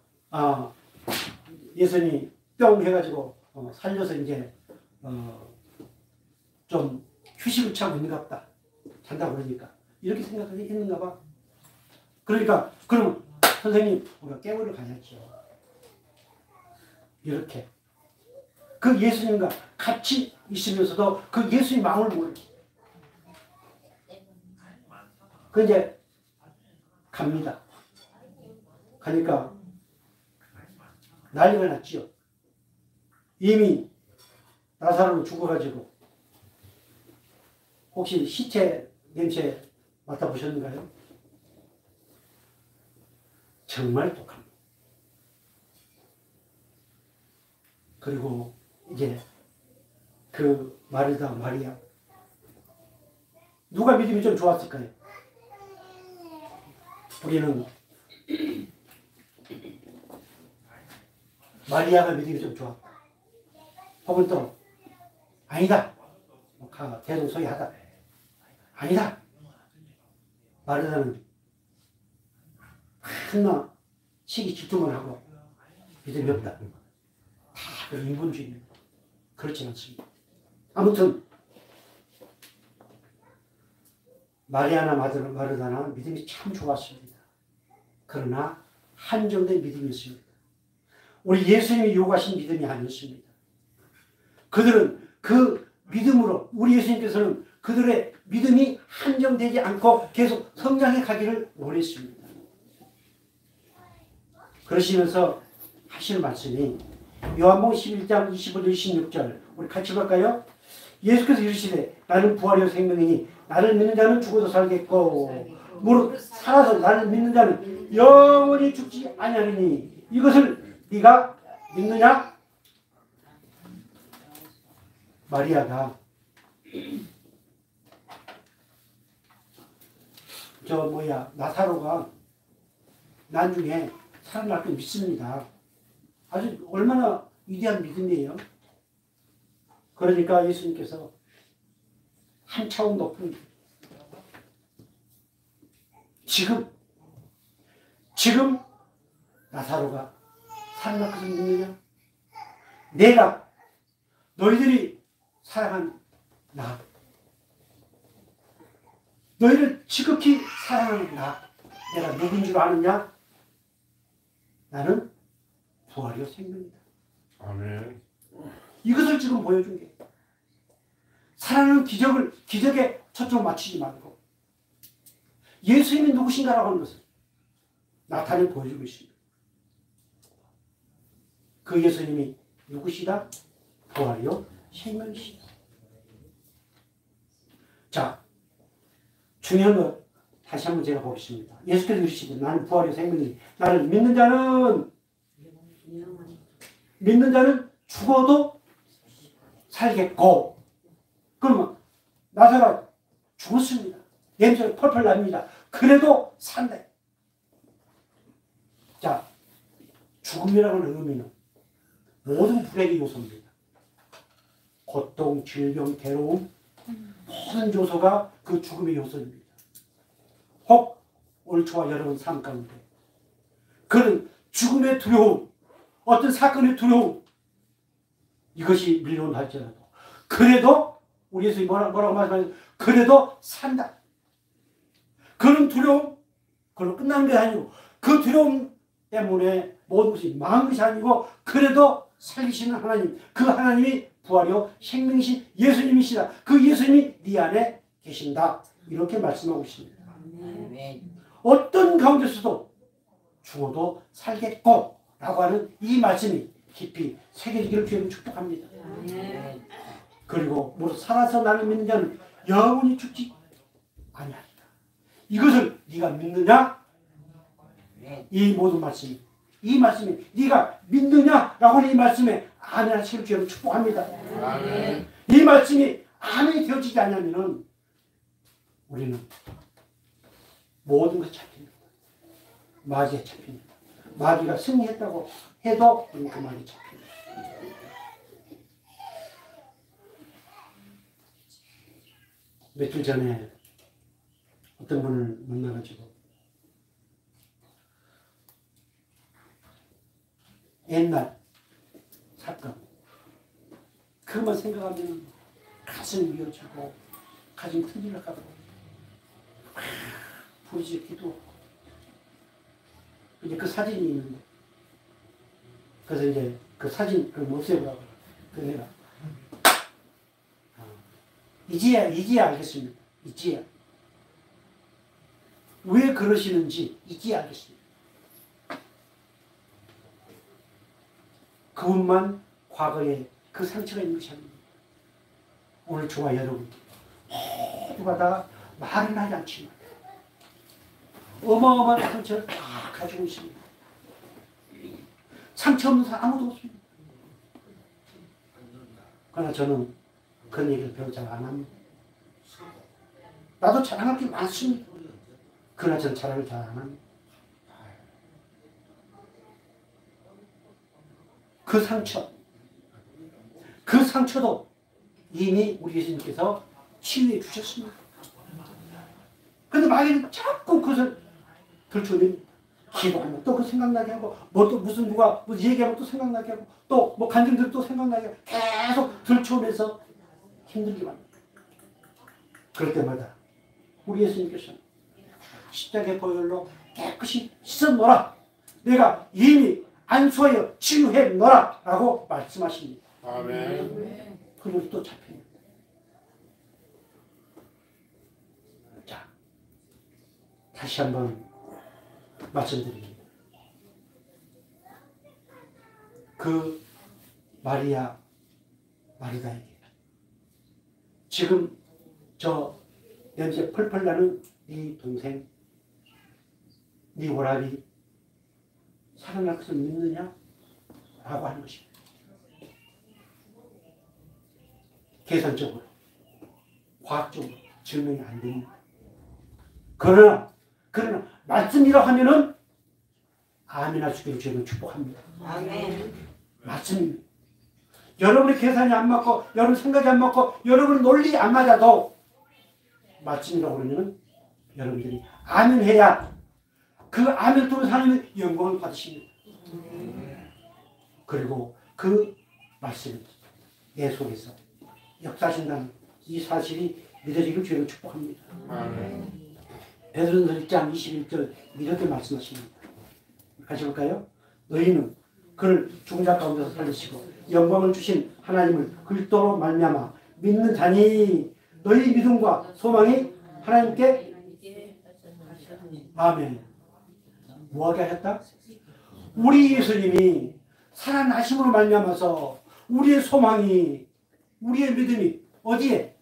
예수님이 뿅 해가지고 살려서 이제 좀 휴식을 취하고 있는가 보다. 잔다 그러니까 이렇게 생각했는가 봐. 그러니까 그럼 선생님 우리가 깨우러 가야죠. 이렇게 그 예수님과 같이 있으면서도 그 예수님 마음을 모르고 그 이제 갑니다. 가니까 난리가 났지요. 이미 나사로는 죽어가지고 혹시 시체 냄새 맡아보셨는가요? 정말 독합니다. 그리고 이제 그 마르다 마리아 누가 믿음이 좀 좋았을까요? 우리는 마리아가 믿음이 좀 좋았다. 혹은 또 아니다. 대동소이하다. 아니다. 마르다는 하나 시기 질투만 하고 믿음이 없다. 다 인본주의입니다. 그렇지 않습니다. 아무튼 마리아나 마르다나 믿음이 참 좋았습니다. 그러나 한정된 믿음이었습니다. 우리 예수님이 요구하신 믿음이 아니었습니다. 그들은 그 믿음으로 우리 예수님께서는 그들의 믿음이 한정되지 않고 계속 성장해 가기를 원했습니다. 그러시면서 하시는 말씀이 요한복음 11장 25절 26절 우리 같이 볼까요? 예수께서 이르시되 나는 부활이요 생명이니 나를 믿는 자는 죽어도 살겠고 무릇 살아서 나를 믿는 자는 영원히 죽지 아니하리니 이것을 네가 믿느냐? 마리아가 나사로가 나중에 살아날 거 믿습니다. 아주 얼마나 위대한 믿음이에요. 그러니까 예수님께서 한 차원 높은 지금 나사로가 살아날 것을 믿느냐? 내가 너희들이 사랑한 나, 너희를 지극히 사랑하는 나, 내가 누군 줄 아느냐? 나는 부활이요 생명이다. 아멘. 이것을 지금 보여준 게, 사랑하는 기적에 초점 맞추지 말고 예수님이 누구신가라고 하는 것을 나타내 보여주고 있습니다. 그 예수님이 누구시다? 부활이요 생명이시다. 자, 중요한 거 다시 한번 제가 보겠습니다. 예수께서 이르시되 나는 부활이요 생명이니 나를 믿는 자는 죽어도 살겠고. 그러면 나사로가 죽었습니다. 냄새가 펄펄 납니다. 그래도 산다. 자, 죽음이라는 의미는 모든 불행의 요소입니다. 고통, 질병, 괴로움, 모든 요소가 그 죽음의 요소입니다. 혹 올 초와 여러분 삶 가운데 그런 죽음의 두려움, 어떤 사건의 두려움, 이것이 밀려온할지라도 그래도 우리 예수님이 뭐라고 말씀하셨어요? 그래도 산다. 그런 두려움, 그걸로 끝나는 게 아니고 그 두려움 때문에 모든 것이 망한 것이 아니고 그래도 살리시는 하나님, 그 하나님이 부활이요 생명이신 예수님이시다. 그 예수님이 네 안에 계신다. 이렇게 말씀하고 있습니다. 어떤 가운데서도 죽어도 살겠고 라고 하는 이 말씀이 깊이 새겨지기를 주님은 축복합니다. 그리고 무릇 살아서 나를 믿는 자는 영원히 죽지 아니하리라. 이것을 네가 믿느냐? 이 모든 말씀이, 이 말씀이 네가 믿느냐라고 하는 이 말씀에 아멘 하시길 주님은 축복합니다. 이 말씀이 아멘이 되어지지 않으면 우리는 모든 것이 잡힙니다. 마귀에 잡힙니다. 마귀가 승리했다고 해도 그 마귀에 잡힙니다. 며칠 전에 어떤 분을 만나가지고 옛날 사건 그것만 생각하면 가슴이 미어지고 가슴이 흔들려가고 부르짖기도. 이제 그 사진이 있는데 그래서 이제 그 사진 그걸 없애보라고. 그래서 내가 이제야 알겠습니다. 이제야 왜 그러시는지 이제야 알겠습니다. 그분만 과거에 그 상처가 있는 것이 아닙니다. 오늘 저와 여러분 모두가 다 말은 하지 않지만 어마어마한 상처를 다 가지고 있습니다. 상처 없는 사람 아무도 없습니다. 그러나 저는 그런 얘기를 별로 잘 안 합니다. 나도 자랑할 게 많습니다. 그러나 저는 자랑을 잘 안 합니다. 그 상처도 이미 우리 예수님께서 치유해 주셨습니다. 그런데 마귀는 자꾸 그것을 들춰냅니다. 기도하면 또 그 생각나게 하고, 뭐 또 무슨 누가 뭐 얘기하면 또 생각나게 하고, 또 뭐 간증들 또 생각나게 하고, 계속 들춰오면서 힘들게 합니다. 그럴 때마다 우리 예수님께서는 십자가의 보혈로 깨끗이 씻어놓아라. 내가 이미 안수하여 치유해 놓아라. 라고 말씀하십니다. 아멘. 그리고 또 잡힙니다. 자, 다시 한번 말씀드립니다. 그 마리다에게 지금 저 냄새 펄펄 나는 네 동생, 네 오라비 살아날 것을 믿느냐? 라고 하는 것입니다. 계산적으로, 과학적으로 증명이 안 됩니다. 그러나 말씀이라 하면은 아멘할 수 있기를 주님을 축복합니다. 아멘. 맞습니다. 여러분의 계산이 안 맞고 여러분 생각이 안 맞고 여러분 논리 안 맞아도 맞습니다고 그러면 여러분들이 아멘해야 그 아멘 통해서 하나님의 영광을 받으십니다. 그리고 그 말씀이 내 속에서 역사하신다는 이 사실이 믿어지기를 주님을 축복합니다. 베드로전서 1장 21절 이렇게 말씀하십니다. 같이 볼까요? 너희는 그를 죽은 자 가운데서 살리시고 영광을 주신 하나님을 그리스도로 말미암아 믿는 자니 너희 믿음과 소망이 하나님께 아멘. 뭐하게 하셨다? 우리 예수님이 살아나심으로 말미암아서 우리의 소망이 우리의 믿음이 어디에?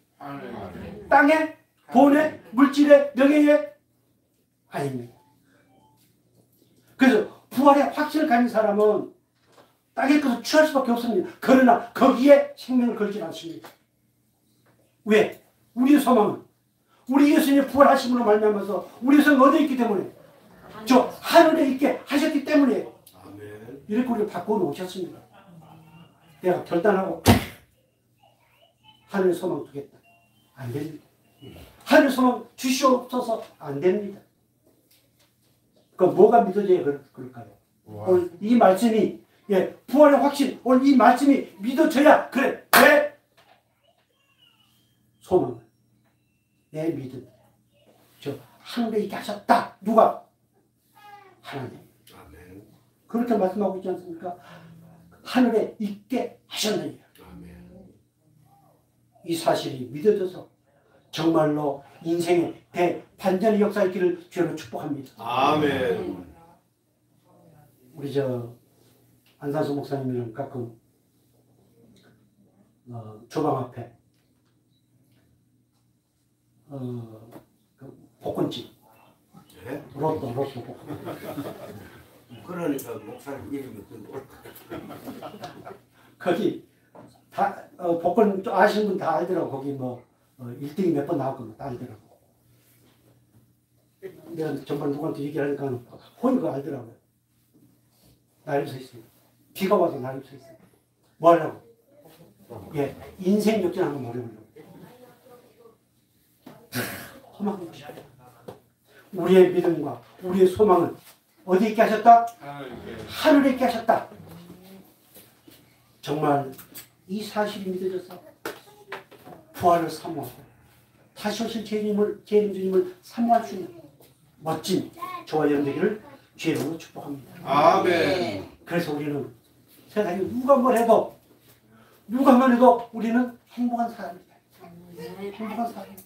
땅에? 돈에? 물질에? 명예에? 아닙니다. 그래서 부활의 확신을 가진 사람은 땅의 것을 취할 수밖에 없습니다. 그러나 거기에 생명을 걸지 않습니다. 왜? 우리의 소망은 우리 예수님이 부활하심으로 말미암아서 우리 예수는 어디에 있기 때문에 저 하늘에 있게 하셨기 때문에 이렇게 우리를 바꿔놓으셨습니다. 내가 결단하고 하늘의 소망 두겠다. 안 됩니다. 하늘의 소망 주시옵소서 안 됩니다. 그럼 뭐가 믿어져야 그럴까요? 오늘 이 말씀이 부활의 확신 오늘 이 말씀이 믿어져야 그래. 왜? 소망 내 믿음 저 하늘에 있게 하셨다. 누가? 하나님. 그렇게 말씀하고 있지 않습니까? 하늘에 있게 하셨느니라. 이 사실이 믿어져서 정말로 인생의 대반전의 역사의 길을 주로 축복합니다. 아멘. 우리 안산수 목사님이랑 가끔 조방 앞에 그 볶음집 로또 볶음. 그러니까 목사님 이름이 거기 다 볶음 아시는 분 다 알더라고. 거기 1등이 몇 번 나왔거든. 다 알더라고. 내가 전반 누구한테 얘기하니까 혼이가 알더라고요. 나를 서 있어요. 비가 와서 나를 서 있어요. 뭐 하려고? 인생 역전 한번 말해보려고. 험한 것이다. 우리의 믿음과 우리의 소망은 어디 있게 하셨다? 하늘에 있게 하셨다. 정말 이 사실이 믿어져서 부활을 사모하고 다시 오실 주님을 사모할 수 있는 멋진 저와 여러분 되기를 주의 이름으로 축복합니다. 아멘. 그래서 우리는 세상에 누가 뭘 해도 우리는 행복한 사람이다. 행복한 사람이다.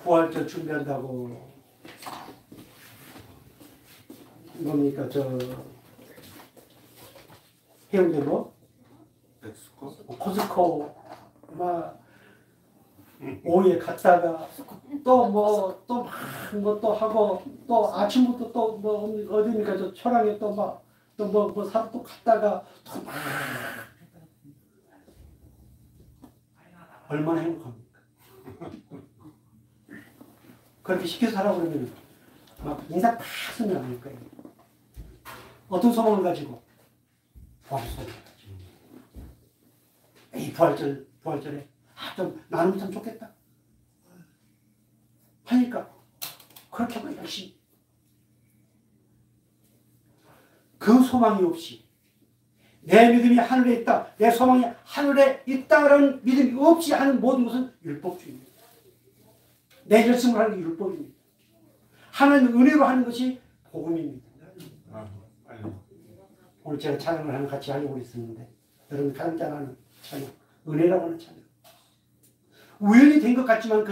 부활절 준비한다고 뭡니까 해운대 코스코 오후에 갔다가 또 하고 또 아침부터 또 어디니까 초랑에 사러 또 갔다가 또 얼마나 행복합니까? 그렇게 시켜서 하라고 그러면 인상 다 쓰면 안 될 거예요. 어떤 소망을 가지고? 부활을 가지고. 이 부활절에 좀 나누면 참 좋겠다. 하니까 그렇게 하고 열심히. 그 소망이 없이 내 믿음이 하늘에 있다. 내 소망이 하늘에 있다라는 믿음이 없이 하는 모든 것은 율법주의입니다. 내 결심을 하는 게 율법입니다. 하나님 은혜로 하는 것이 복음입니다. 오늘 제가 찬양을 하나 같이 하려고 했었는데 여러분 가장 잘하는 찬양 은혜라고 하는 찬양 우연히 된 것 같지만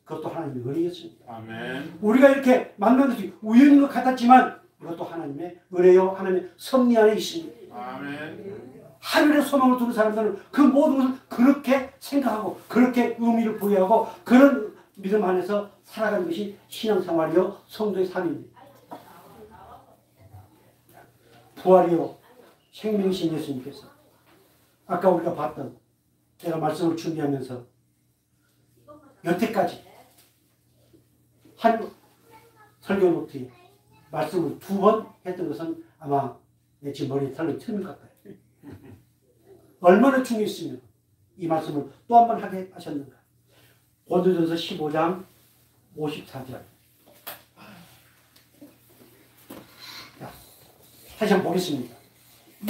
그것도 하나님의 은혜였습니다. 아멘. 우리가 이렇게 만난 것이 우연인 것 같았지만 이것도 하나님의 은혜요 하나님의 섭리 안에 있습니다. 아멘. 하늘의 소망을 두는 사람들은 그 모든 것을 그렇게 생각하고 그렇게 의미를 부여하고 그런 믿음 안에서 살아가는 것이 신앙생활이요 성도의 삶입니다. 부활이요 생명이신 예수님께서 아까 우리가 봤던 제가 말씀을 준비하면서 여태까지 한 설교 노트에 말씀을 2번 했던 것은 아마 내 지금 머리에 털린 처음인 것 같아요. 얼마나 중요했으면 이 말씀을 또 한 번 하게 하셨는가. 고린도전서 15장 54절. 자, 다시 한번 보겠습니다.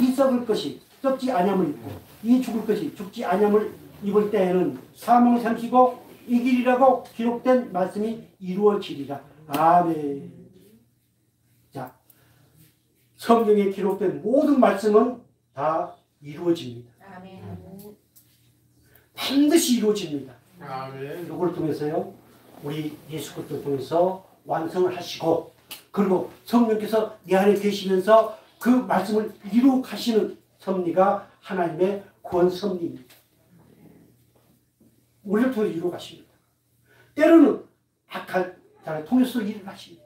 이 썩을 것이 썩지 아니함을 입고 이 죽을 것이 죽지 아니함을 입을 때에는 사망을 삼키고 이 길이라고 기록된 말씀이 이루어지리라. 아멘. 자, 성경에 기록된 모든 말씀은 다 이루어집니다. 반드시 이루어집니다. 이걸 통해서요, 우리 예수 그리스도를 통해서 완성을 하시고, 그리고 성령께서 내 안에 계시면서 그 말씀을 이루어 가시는 섭리가 하나님의 구원 섭리입니다. 우리를 통해 이루어 가십니다. 때로는 악한 자를 통해서 일을 하십니다.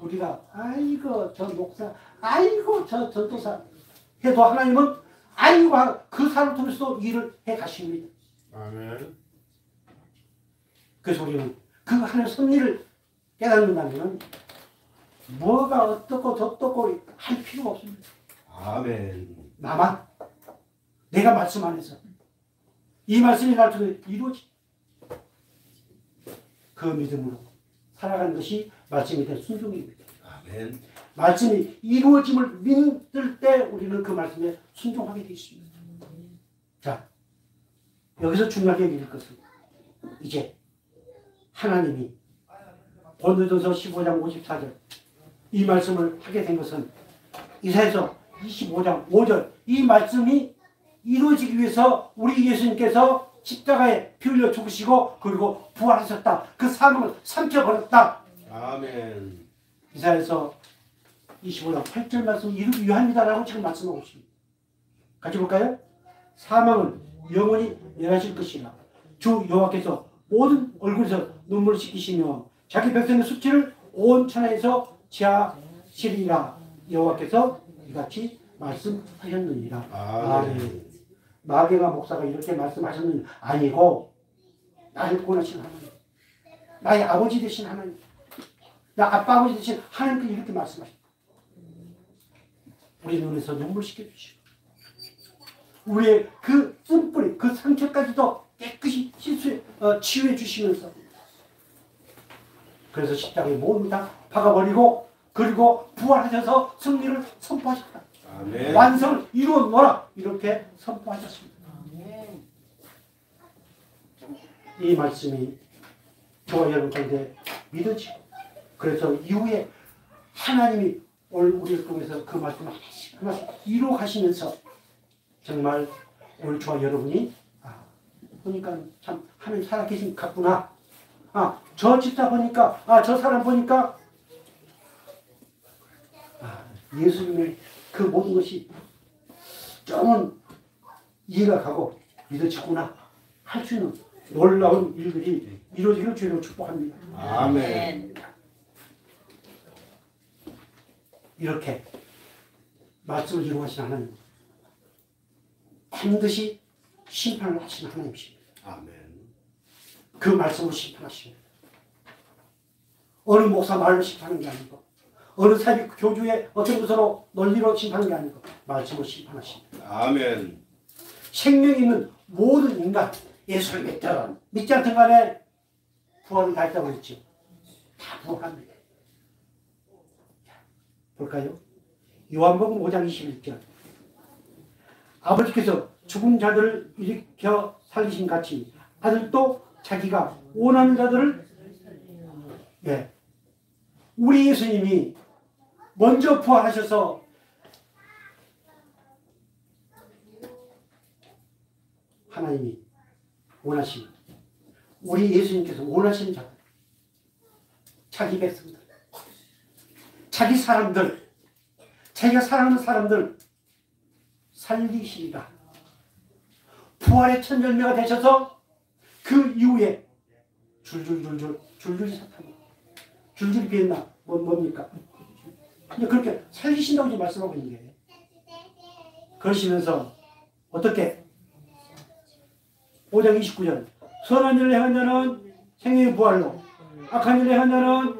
우리가 아이고 저 목사, 아이고 저 전도사 해도 하나님은 아이고 그 사람을 통해서도 일을 해 가십니다. 아멘. 그래서 우리는 그 하나님의 섭리를 깨닫는다면 뭐가 어떻고 저떻고 할 필요가 없습니다. 아멘. 나만 내가 말씀 안에서 이 말씀이 날 통해 이루어지 그 믿음으로 살아가는 것이 말씀에 대한 순종입니다. 아멘. 말씀이 이루어짐을 믿을 때 우리는 그 말씀에 순종하게 되어 있습니다. 자, 여기서 중요하게 여길 것은 이제 하나님이 고린도전서 15장 54절 이 말씀을 하게 된 것은 이사야서 25장 5절 이 말씀이 이루어지기 위해서 우리 예수님께서 십자가에 피 흘려 죽으시고 그리고 부활하셨다. 그 사망을 삼켜버렸다. 아멘. 이사야서 25장 8절 말씀 이루기 위함이다라고 지금 말씀하고 있습니다. 같이 볼까요? 사망은 영원히 멸하실 것이라 주 여호와께서 모든 얼굴에서 눈물을 씻기시며 자기 백성의 수치를 온 천하에서 지하시리라. 여호와께서 이같이 말씀하셨느니라. 아멘. 마게가 목사가 이렇게 말씀하셨느니 아니고 나를 구원하신 하나님, 나의 아버지 되신 하나님, 나 아빠 아버지 되신 하나님께 이렇게 말씀하십니다. 우리 눈에서 눈물 씻겨주시고 우리의 그 쓴뿌리, 그 상처까지도 깨끗이 치유해 주시면서 그래서 십자가에 모두 다 박아버리고 그리고 부활하셔서 승리를 선포하셨다. 아멘. 완성을 이루어 놓아라 이렇게 선포하셨습니다. 이 말씀이 저와 여러분 가운데 믿어지고 그래서 이후에 하나님이 오늘 우리를 통해서 그 말씀을 하나씩 하나씩 이루어 가시면서 정말 오늘 저와 여러분이 보니까 참 하나님 살아계신 것 같구나. 저 집사 보니까 저 사람 보니까 예수님의 그 모든 것이 조금은 이해가 가고 믿어지구나 할 수 있는 놀라운 일들이 이루어지기를 주님으로 축복합니다. 아멘. 이렇게 말씀을 이루어가신 하나님 반드시 심판을 하시는 하나님이십니다. 아멘. 그 말씀으로 심판하십니다. 어느 목사 말로 심판하는 게 아니고 어느 사립 교주의 어떤 것으로 논리로 심판하는 게 아니고 말씀으로 심판하십니다. 아멘. 생명이 있는 모든 인간 예수를 믿든 믿지 않든 간에 부활을 다 했다고 했죠. 다 부활합니다. 자, 볼까요? 요한복음 5장 21절 아버지께서 죽은 자들을 일으켜 살리신 같이 아들도 자기가 원하는 자들을 우리 예수님이 먼저 부활하셔서 하나님이 원하시는 우리 예수님께서 원하시는 자들 자기 백성들 자기 사람들 자기가 사랑하는 사람들 살리시리라. 부활의 첫 열매가 되셔서 그 이후에 줄줄이 사탄이 줄줄이 비었나 뭡니까? 근데 그렇게 살리신다고 지금 말씀하고 있는 게 그러시면서 어떻게 5장 29절 선한 일을 행한 자는 생명의 부활로 악한 일을 행한 자는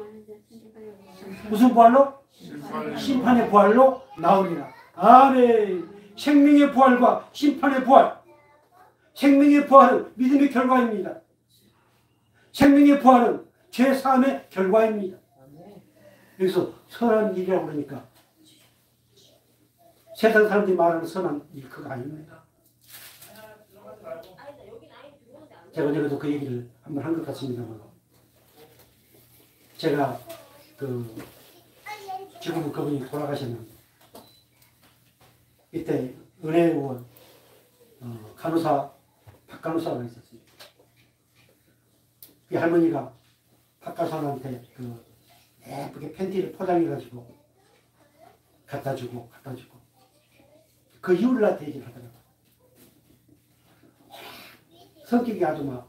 무슨 부활로? 심판의 부활로 나오리라. 아멘. 생명의 부활과 심판의 부활. 생명의 부활은 믿음의 결과입니다. 생명의 부활은 죄 사함의 결과입니다. 여기서 선한 일이라고 그러니까 세상 사람들이 말하는 선한 일 그거 아닙니다. 제가 어제도 그 얘기를 한번 한 것 같습니다만, 제가 지금 그분이 돌아가셨는데 이때 은혜의원 간호사 박간호사가 있었어요. 이 할머니가 박간호사한테 예쁘게 팬티를 포장해가지고 갖다 주고 그 이유를 나한테 얘기를 하더라고요. 성격이 아주 막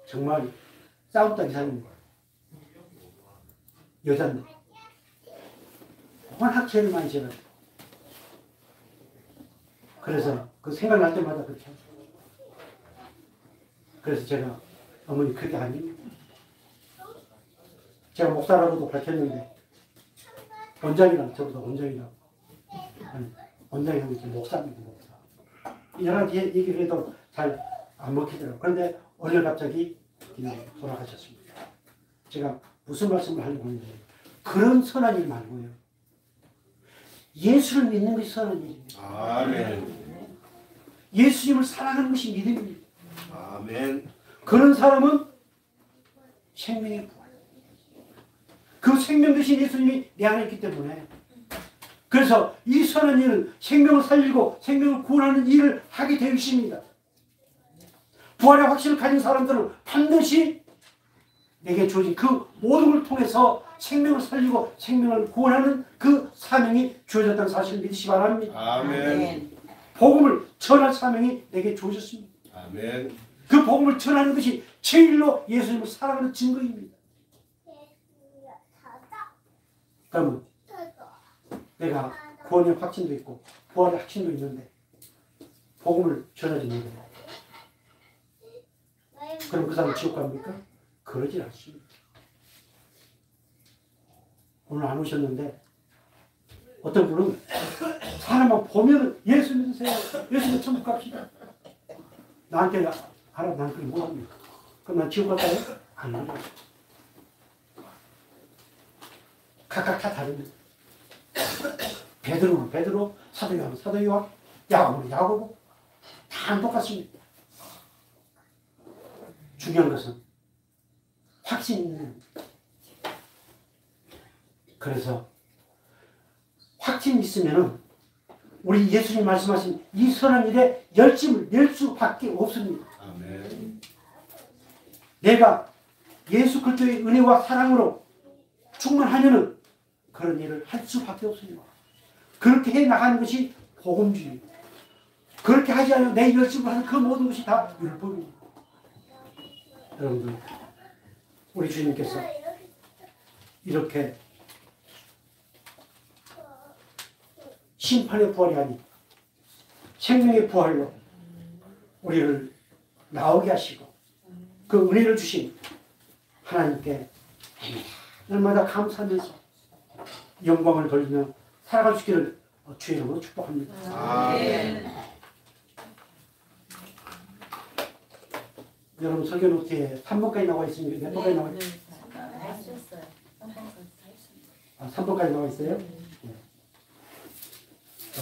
정말 싸움닭 이상인 거예요. 여자인데 워낙 죄를 많이 지어가지고, 그래서 그 생각날 때마다 그렇게 하죠. 그래서 제가 어머니 그게 아닙니다. 제가 목사라고도 밝혔는데 원장이랑 저보다 원장이라고, 아니 원장이라고 이렇게 목사입니다. 목사. 여러 가지 얘기를 해도 잘 안 먹히더라고요. 그런데 오늘 갑자기 돌아가셨습니다. 제가 무슨 말씀을 하려고 하는데, 그런 선한 일 말고요, 예수를 믿는 것이 선한 일입니다. 아멘. 예수님을 사랑하는 것이 믿음입니다. 아멘. 그런 사람은 생명의 부활. 그 생명 대신 예수님이 내 안에 있기 때문에, 그래서 이 선한 일은 생명을 살리고 생명을 구원하는 일을 하게 되어 있습니다. 부활의 확신을 가진 사람들은 반드시 내게 주어진 그 모든 걸 통해서 생명을 살리고 생명을 구원하는 그 사명이 주어졌다는 사실을 믿으시기 바랍니다. 아멘. 복음을 전할 사명이 내게 주어졌습니다. 아멘. 그 복음을 전하는 것이 제일로 예수님을 사랑하는 증거입니다. 그러면 내가 구원의 확신도 있고 부활의 확신도 있는데 복음을 전하지 못해요. 그럼 그 사람 지옥 갑니까? 그러지 않습니다. 오늘 안 오셨는데 어떤 분은 사람만 보면 예수 믿으세요. 예수 믿으면 천국 갑시다. 나한테 알아, 난 그게 뭐합니까? 그럼 난 지옥 갈까요? 안 가요. 각각 다 다릅니다. 베드로는 베드로, 사도 요한은 사도 요한, 야고보는 야고보, 다 똑같습니다. 중요한 것은 확신이 있는. 그래서 확신이 있으면은 우리 예수님 말씀하신 이 선한 일에 열심을 낼 수밖에 없습니다. 아멘. 내가 예수 그리스도의 은혜와 사랑으로 충만하면은 그런 일을 할 수밖에 없습니다. 그렇게 해 나가는 것이 복음주의입니다. 그렇게 하지 않으면 내 열심을 하는 그 모든 것이 다 율법입니다. 여러분들, 우리 주님께서 이렇게 심판의 부활이 아닌 생명의 부활로 우리를 나오게 하시고 그 은혜를 주신 하나님께 날마다 감사하면서 영광을 돌리며 살아갈 수 있기를 주의 이름으로 축복합니다. 아멘. 여러분 설교 노트에 3번까지 나와 있습니다. 몇 번까지 나와 있어요? 3번까지 나와 있어요? 네.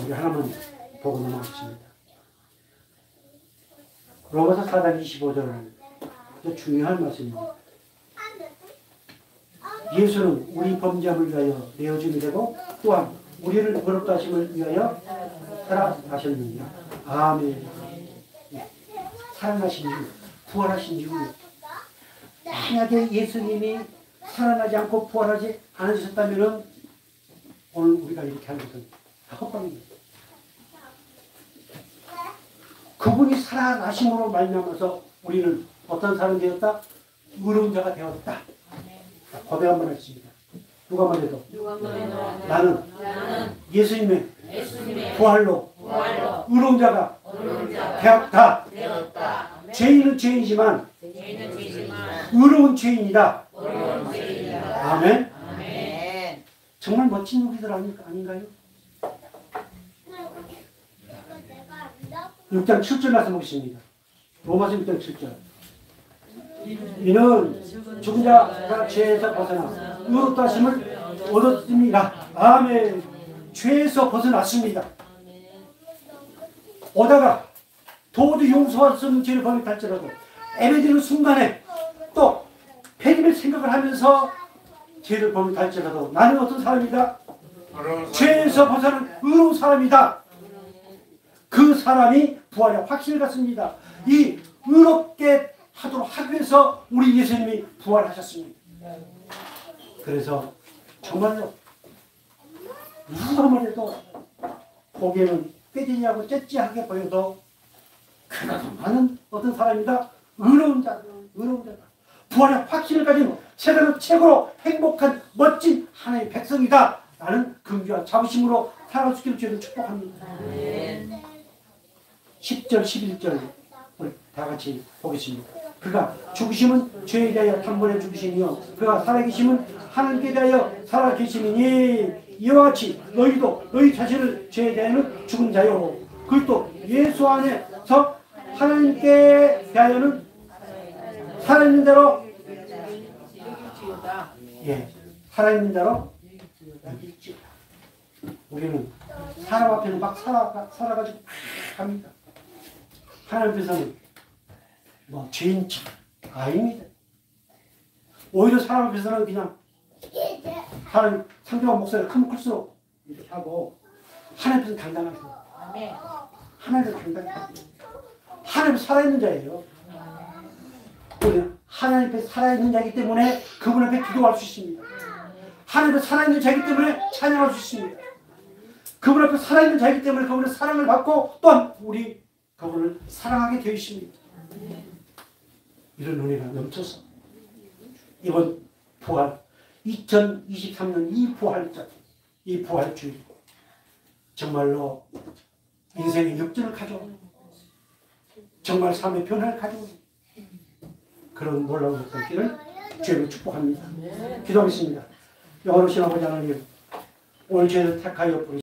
우리 하나만 보고 넘어가겠습니다. 로마서 4장 25절, 아주 중요한 말씀입니다. 예수는 우리 범죄함을 위하여 내어짐이 되고 또한 우리를 의롭다 하심을 위하여 살아나셨느니라. 아멘. 살아나신 이유, 부활하신 이유. 만약에 예수님이 살아나지 않고 부활하지 않으셨다면 오늘 우리가 이렇게 하는 것은 다 헛방입니다. 그분이 살아나심으로 말미암아서 우리는 어떤 사람이 되었다? 의로운 자가 되었다. 고백 한번 하겠습니다. 누가 말해도 나는 예수님의 부활로 의로운 자가 되었다. 죄인은 죄인이지만 의로운 죄인이다. 아멘. 정말 멋진 우리들 아닌가요? 6장 7절 말씀 보겠습니다. 로마서 6장 7절. 이는 죽은 자가 죄에서 벗어나 의롭다 하심을 얻었습니다. 아멘. 죄에서 벗어났습니다. 오다가 도저히 용서할 수 없는 죄를 범했다 할지라도 애매되는 순간에 또 폐림의 생각을 하면서 죄를 범했다 할지라도 나는 어떤 사람이다? 죄에서 벗어난 의로운 사람이다. 그 사람이 부활의 확신을 갖습니다. 이 의롭게 하도록 하기 위해서 우리 예수님이 부활하셨습니다. 그래서 정말로 누가 뭐래도 보기에는 꾀지하고 째찌하게 보여도 그래도 나는 어떤 사람이다? 의로운 자다. 의로운 자다. 부활의 확신을 가진 세상의 최고로 행복한 멋진 하나님의 백성이다. 라는 긍지와 자부심으로 살아갈 수 있기를 주님을 축복합니다. 10절 11절 우리 다 같이 보겠습니다. 그가 죽으심은 죄에 대하여 단번에 죽으시니요 그가 살아계심은 하나님께 대하여 살아계심이니 이와 같이 너희도 너희 자신을 죄에 대하여는 죽은 자요 그리고 예수 안에서 하나님께 대하여는 살아있는 대로 살아있는 대로 우리는 사람 앞에는 막 살아가지고 합니다. 하나님 앞에서는 뭐 죄인 척 아닙니다. 오히려 사람 앞에서는 그냥 사람 상대방 목소리가 크면 클수록 이렇게 하고 하나님 앞에서는 당당하세요. 하나님 앞에서 당당해요. 하나님 앞에 살아있는 자예요. 우리는 하나님 앞에 살아있는 자이기 때문에 그분 앞에 기도할 수 있습니다. 하나님 앞에 살아있는 자이기 때문에 찬양할 수 있습니다. 그분 앞에 살아있는 자이기 때문에 그분의 사랑을 받고 또한 우리 그분을 사랑하게 되어 있습니다. 이런 은혜가 넘쳐서 이번 부활 2023년 이 부활절 이 부활주일 정말로 인생의 역전을 가져오는 정말 삶의 변화를 가져오는 그런 놀라운 역사 있기를 주님을 축복합니다. 기도하겠습니다. 영원하신 아버지 하나님 오늘 저희를 택하여 부르시고